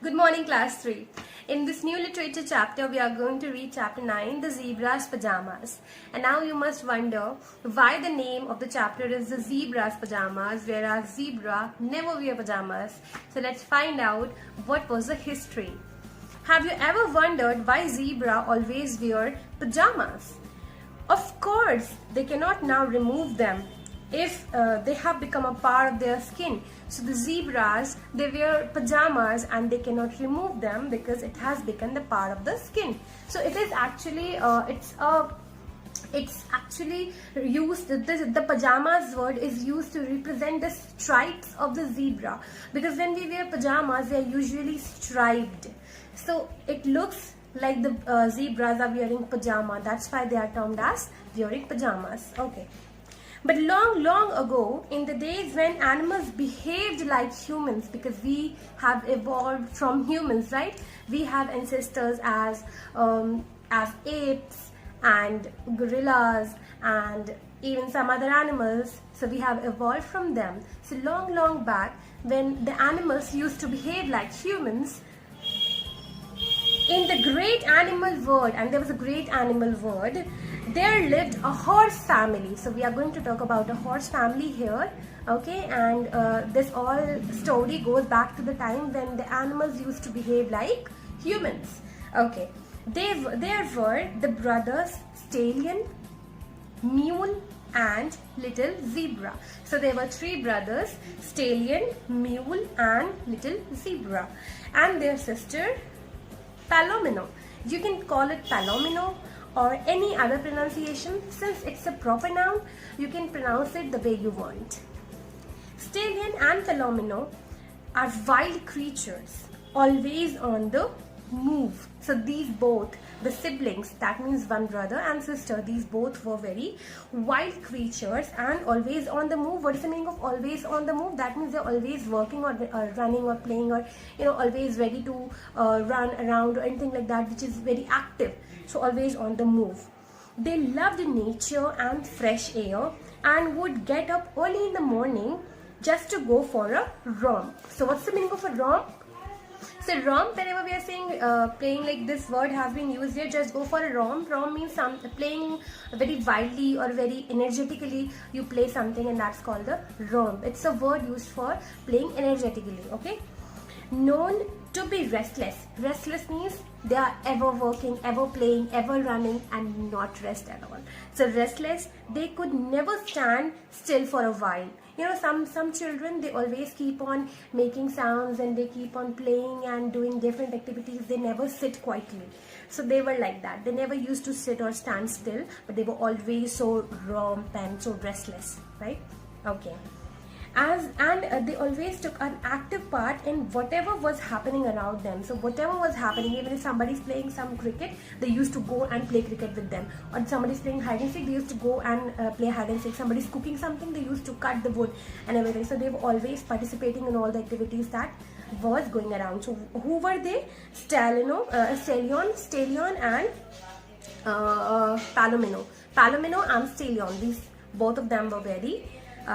Good morning, class 3. In this new literature chapter, we are going to read chapter 9, The Zebra's Pajamas. And now you must wonder why the name of the chapter is The Zebra's Pajamas, whereas zebra never wear pajamas. So let's find out what was the history. Have you ever wondered why zebra always wear pajamas? Of course, they cannot now remove them if they have become a part of their skin. So the zebras, they wear pajamas and they cannot remove them because it has become the part of the skin. So it is actually it's actually used, the pajamas word is used to represent the stripes of the zebra, because when we wear pajamas they are usually striped, so it looks like the zebras are wearing pajama. That's why they are termed as wearing pajamas. Okay. But long ago, in the days when animals behaved like humans, because we have evolved from humans, right? We have ancestors as apes and gorillas and even some other animals. So we have evolved from them. So long back, when the animals used to behave like humans, in the great animal world, and there was a great animal world, there lived a horse family. So we are going to talk about a horse family here, okay? And this all story goes back to the time when the animals used to behave like humans, okay? There were the brothers Stallion, Mule and Little Zebra. So there were three brothers, Stallion, Mule and Little Zebra, and their sister Palomino. You can call it Palomino or any other pronunciation. Since it's a proper noun, you can pronounce it the way you want. Stallion and Palomino are wild creatures, always on the move. So these both, the siblings, that means one brother and sister, these both were very wild creatures and always on the move. What is the meaning of always on the move? That means they're always working or running or playing, or always ready to run around or anything like that, which is very active. So always on the move. They loved nature and fresh air and would get up early in the morning just to go for a romp. So what's the meaning of a romp? So romp, whenever we are saying playing, like this word has been used here, just go for a romp. Romp means playing very wildly or very energetically. You play something and that's called the romp. It's a word used for playing energetically, okay? Known to be restless. Restless means they are ever working, ever playing, ever running and not rest at all. So restless, they could never stand still for a while. Some children, they always keep on making sounds and they keep on playing and doing different activities. They never sit quietly. So they were like that. They never used to sit or stand still, but they were always so romp and so restless, right? Okay. They always took an active part in whatever was happening around them. So whatever was happening, even if somebody's playing some cricket, they used to go and play cricket with them. Or somebody's playing hide and seek, they used to go and play hide and seek. Somebody's cooking something, they used to cut the wood and everything. So they were always participating in all the activities that was going around. So who were they? Stallion and Palomino. Palomino and Stallion. These both of them were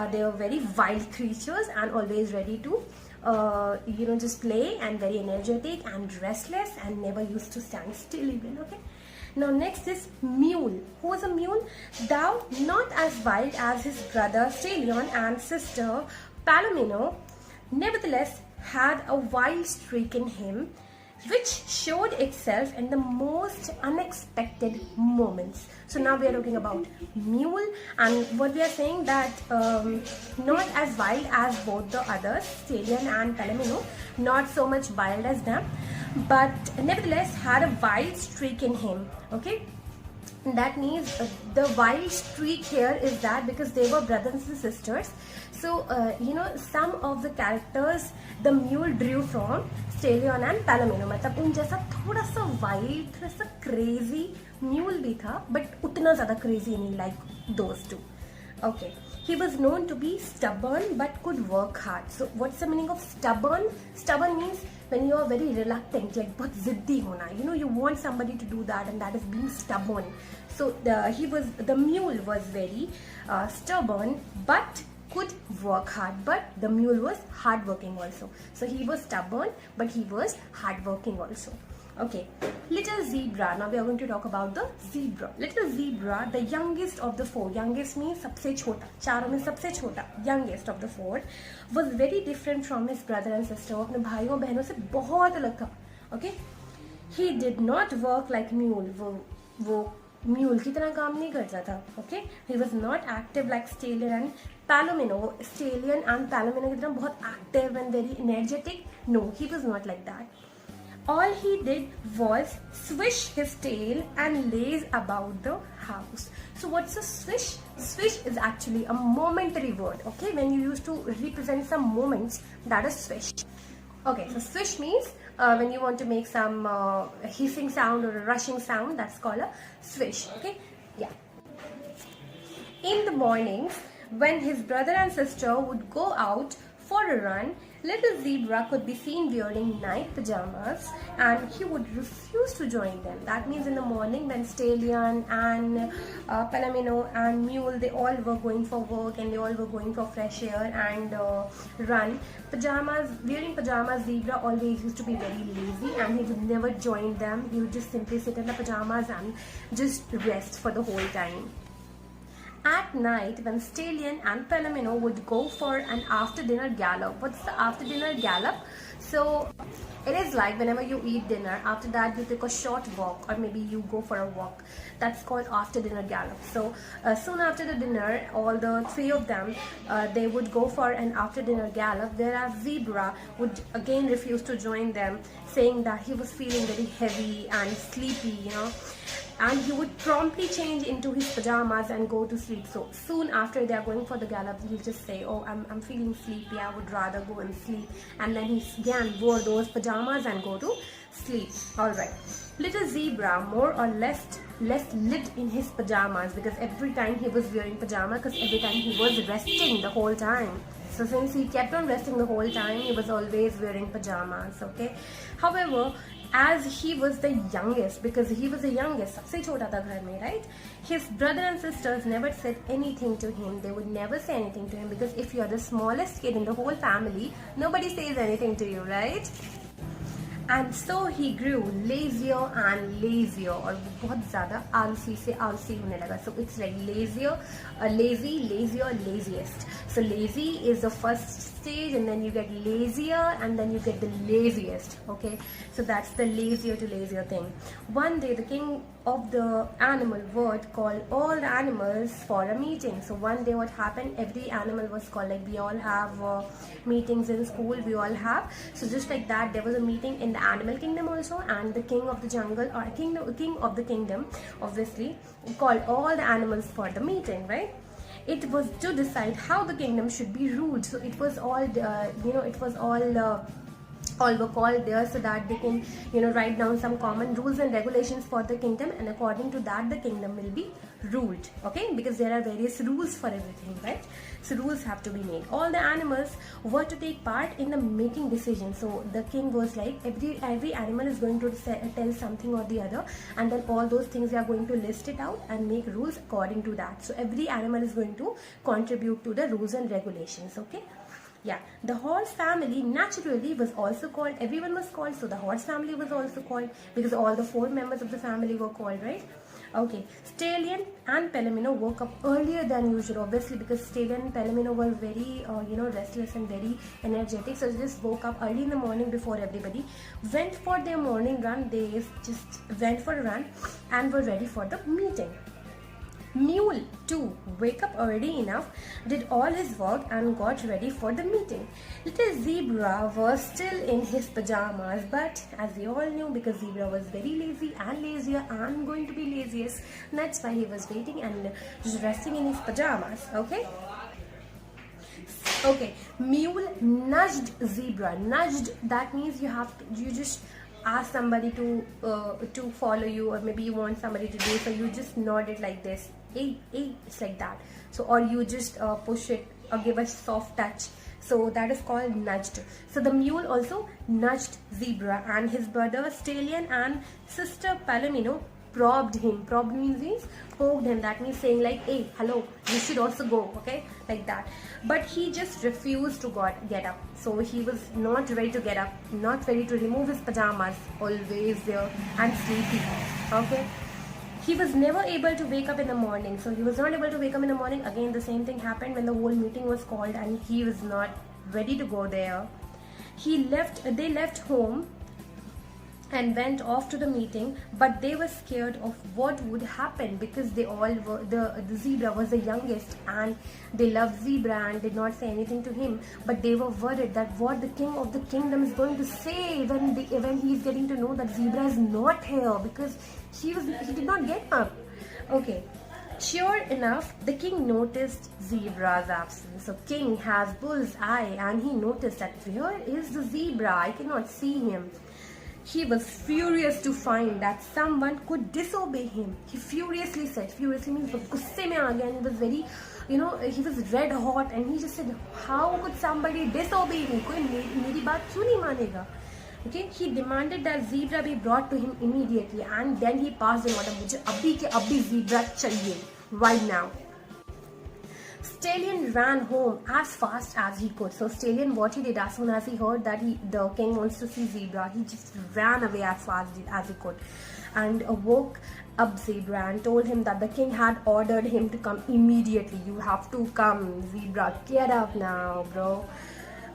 they were very wild creatures and always ready to just play and very energetic and restless and never used to stand still even, okay? Now next is Mule. Who was a mule? Thou not as wild as his brother Stallion and sister Palomino, nevertheless had a wild streak in him which showed itself in the most unexpected moments. So now we are talking about Mule, and what we are saying that not as wild as both the others, Stallion and Palomino, not so much wild as them, but nevertheless had a wild streak in him, okay? That means the wild streak here is that because they were brothers and sisters. So some of the characters the mule drew from Stallion and Palomino. मतलब उन जैसा थोड़ा सा wild, थोड़ा सा crazy mule भी था, but उतना ज़्यादा crazy नहीं like those two. Okay. He was known to be stubborn but could work hard. So what's the meaning of stubborn? Stubborn means when you are very reluctant, like बहुत जिद्दी होना. You want somebody to do that, and that is being stubborn. So the mule was very stubborn but could work hard, but the mule was hardworking also. So he was stubborn, but he was hardworking also. Okay, little zebra. Now we are going to talk about the zebra. Little zebra, the youngest of the four. Youngest means सबसे छोटा. चारों में सबसे छोटा. Youngest of the four was very different from his brother and sister. वो अपने भाइयों बहनों से बहुत अलग था. Okay, he did not work like mule. वो mule की तरह काम नहीं करता था. Okay, he was not active like stallion and palomino. Stallion and palomino की तरह बहुत active and very energetic. No, he was not like that. All he did was swish his tail and laze about the house. So what's a swish? Swish is actually a momentary word. Okay, when you used to represent some moments, that is swish. Okay, so swish means when you want to make some hissing sound or a rushing sound, that's called a swish. Okay, yeah. In the mornings, when his brother and sister would go out for a run, little zebra could be seen wearing night pajamas, and he would refuse to join them. That means in the morning when stallion and palomino and mule, they all were going for work and they all were going for fresh air and run. Wearing pajamas, zebra always used to be very lazy and he would never join them. He would just simply sit in the pajamas and just rest for the whole time. At night, when stallion and palomino would go for an after dinner gallop. What's the after dinner gallop? So it is like whenever you eat dinner, after that you take a short walk or maybe you go for a walk. That's called after dinner gallop. So soon after the dinner, all the three of them, they would go for an after dinner gallop, whereas zebra would again refuse to join them, saying that he was feeling very heavy and sleepy, you know. And he would promptly change into his pajamas and go to sleep. So soon after they are going for the gallop, he'll just say, oh, I'm feeling sleepy, I would rather go and sleep. And then he again wore those pajamas and go to sleep. Alright. Little zebra more or less lived in his pajamas, because every time he was wearing pajamas, because every time he was resting the whole time. So since he kept on resting the whole time, he was always wearing pajamas. Okay. However, as he was the youngest, because he was the youngest, सबसे छोटा था घर में, right? His brother and sisters never said anything to him. They would never say anything to him, because if you are the smallest kid in the whole family, nobody says anything to you, right? And so he grew lazier and lazier, और बहुत ज़्यादा आलसी से आलसी होने लगा. So it's like lazier, lazier, laziest. So lazy is the first stage, and then you get lazier, and then you get the laziest. Okay, so that's the lazier to lazier thing. One day the king of the animal world called all the animals for a meeting. So one day what happened, every animal was called, like we all have meetings in school, we all have. So just like that, there was a meeting in the animal kingdom also, and the king of the jungle, or king of the kingdom, obviously called all the animals for the meeting, right? It was to decide how the kingdom should be ruled. So it was all all were called there so that they can, write down some common rules and regulations for the kingdom, and according to that the kingdom will be ruled. Okay, because there are various rules for everything, right? So rules have to be made. All the animals were to take part in the making decisions. So the king was like, every animal is going to tell something or the other, and then all those things they are going to list it out and make rules according to that. So every animal is going to contribute to the rules and regulations. Okay. Yeah, the horse family naturally was also called, everyone was called, so the horse family was also called, because all the 4 members of the family were called, right? Okay, stallion and palomino woke up earlier than usual, obviously, because stallion and palomino were very, restless and very energetic, so they just woke up early in the morning before everybody, went for their morning run. They just went for a run and were ready for the meeting. Mule too wake up early enough, did all his work and got ready for the meeting. Little zebra was still in his pajamas, but as we all knew, because zebra was very lazy and lazier and going to be laziest, that's why he was waiting and just resting in his pajamas. Okay, mule nudged zebra. Nudged, that means you just ask somebody to follow you, or maybe you want somebody to do, so you just nod it like this. Hey, it's like that. So, or you just push it or give a soft touch. So that is called nudged. So the mule also nudged zebra, and his brother stallion and sister palomino probed him. Probed means poked him. That means saying like, hey, hello, you should also go, okay, like that. But he just refused to get up. So he was not ready to get up, not ready to remove his pajamas, always there and sleepy, okay. He was never able to wake up in the morning. So he was not able to wake up in the morning. Again, the same thing happened when the whole meeting was called and he was not ready to go there. They left home and went off to the meeting, but they were scared of what would happen because they all were, the zebra was the youngest and they loved zebra and did not say anything to him, but they were worried that what the king of the kingdom is going to say when he is getting to know that zebra is not here, because he did not get up. Okay. Sure enough, the king noticed zebra's absence. So king has bull's eye and he noticed that where is the zebra? I cannot see him. He was furious to find that someone could disobey him. He furiously said, furiously means gusse mein aa gaya, and he was very, he was red hot, and he just said, how could someboi disobey me? Koi meri baat kyun nahi manega? Okay, he demanded that zebra be brought to him immediately, and then he passed an order, mujhe abhi ke abhi zebra chahiye, right now. Stallion ran home as fast as he could. So Stallion, what he did, as soon as he heard that the king wants to see zebra, he just ran away as fast as he could and woke up zebra and told him that the king had ordered him to come immediately. You have to come, zebra, get up now, bro.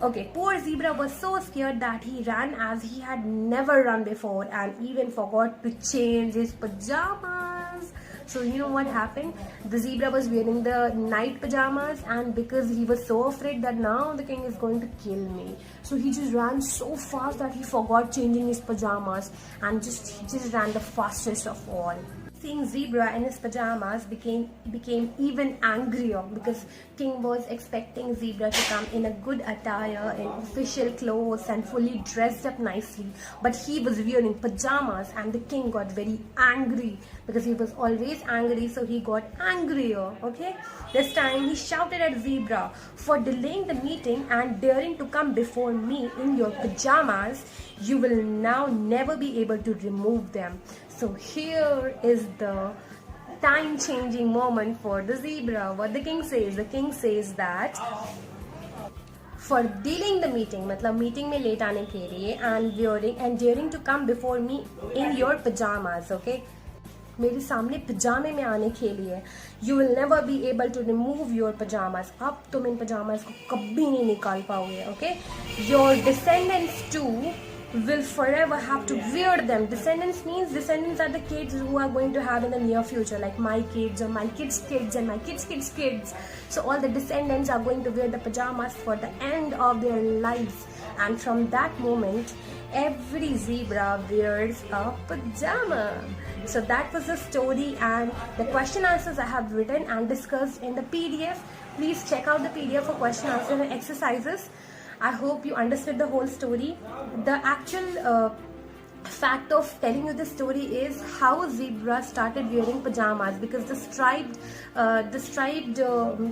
Okay, poor zebra was so scared that he ran as he had never run before and even forgot to change his pajamas. So you know what happened? The zebra was wearing the night pajamas, and because he was so afraid that now the king is going to kill me, so he just ran so fast that he forgot changing his pajamas and he just ran the fastest of all. Seeing zebra in his pajamas became even angrier because king was expecting zebra to come in a good attire, in official clothes and fully dressed up nicely, but he was wearing pajamas, and the king got very angry because he was always angry, so he got angrier. Okay, this time he shouted at zebra, for delaying the meeting and daring to come before me in your pajamas, you will now never be able to remove them. So here is the time-changing moment for the zebra. What the king says that for delaying the meeting, मतलब meeting में late आने के लिए, and daring to come before me in your pajamas, okay? मेरे सामने पजामे में आने के लिए, you will never be able to remove your pajamas. अब तुम इन pajamas को कभी नहीं निकाल पाओगे, okay? Your descendants too will forever have to wear them. Descendants means descendants are the kids who are going to have in the near future, like my kids or my kids' kids and my kids' kids' kids. So all the descendants are going to wear the pajamas for the end of their lives, and from that moment every zebra wears a pajama. So that was the story, and the question answers I have written and discussed in the PDF. Please check out the PDF for question answer and exercises. I hope you understood the whole story. The actual fact of telling you the story is how zebra started wearing pajamas, because the striped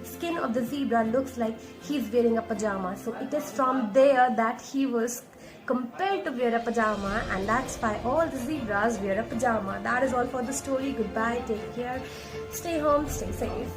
skin of the zebra looks like he's wearing a pajama. So it is from there that he was compelled to wear a pajama, and that's why all the zebras wear a pajama. That is all for the story. Goodbye, take care, stay home, stay safe.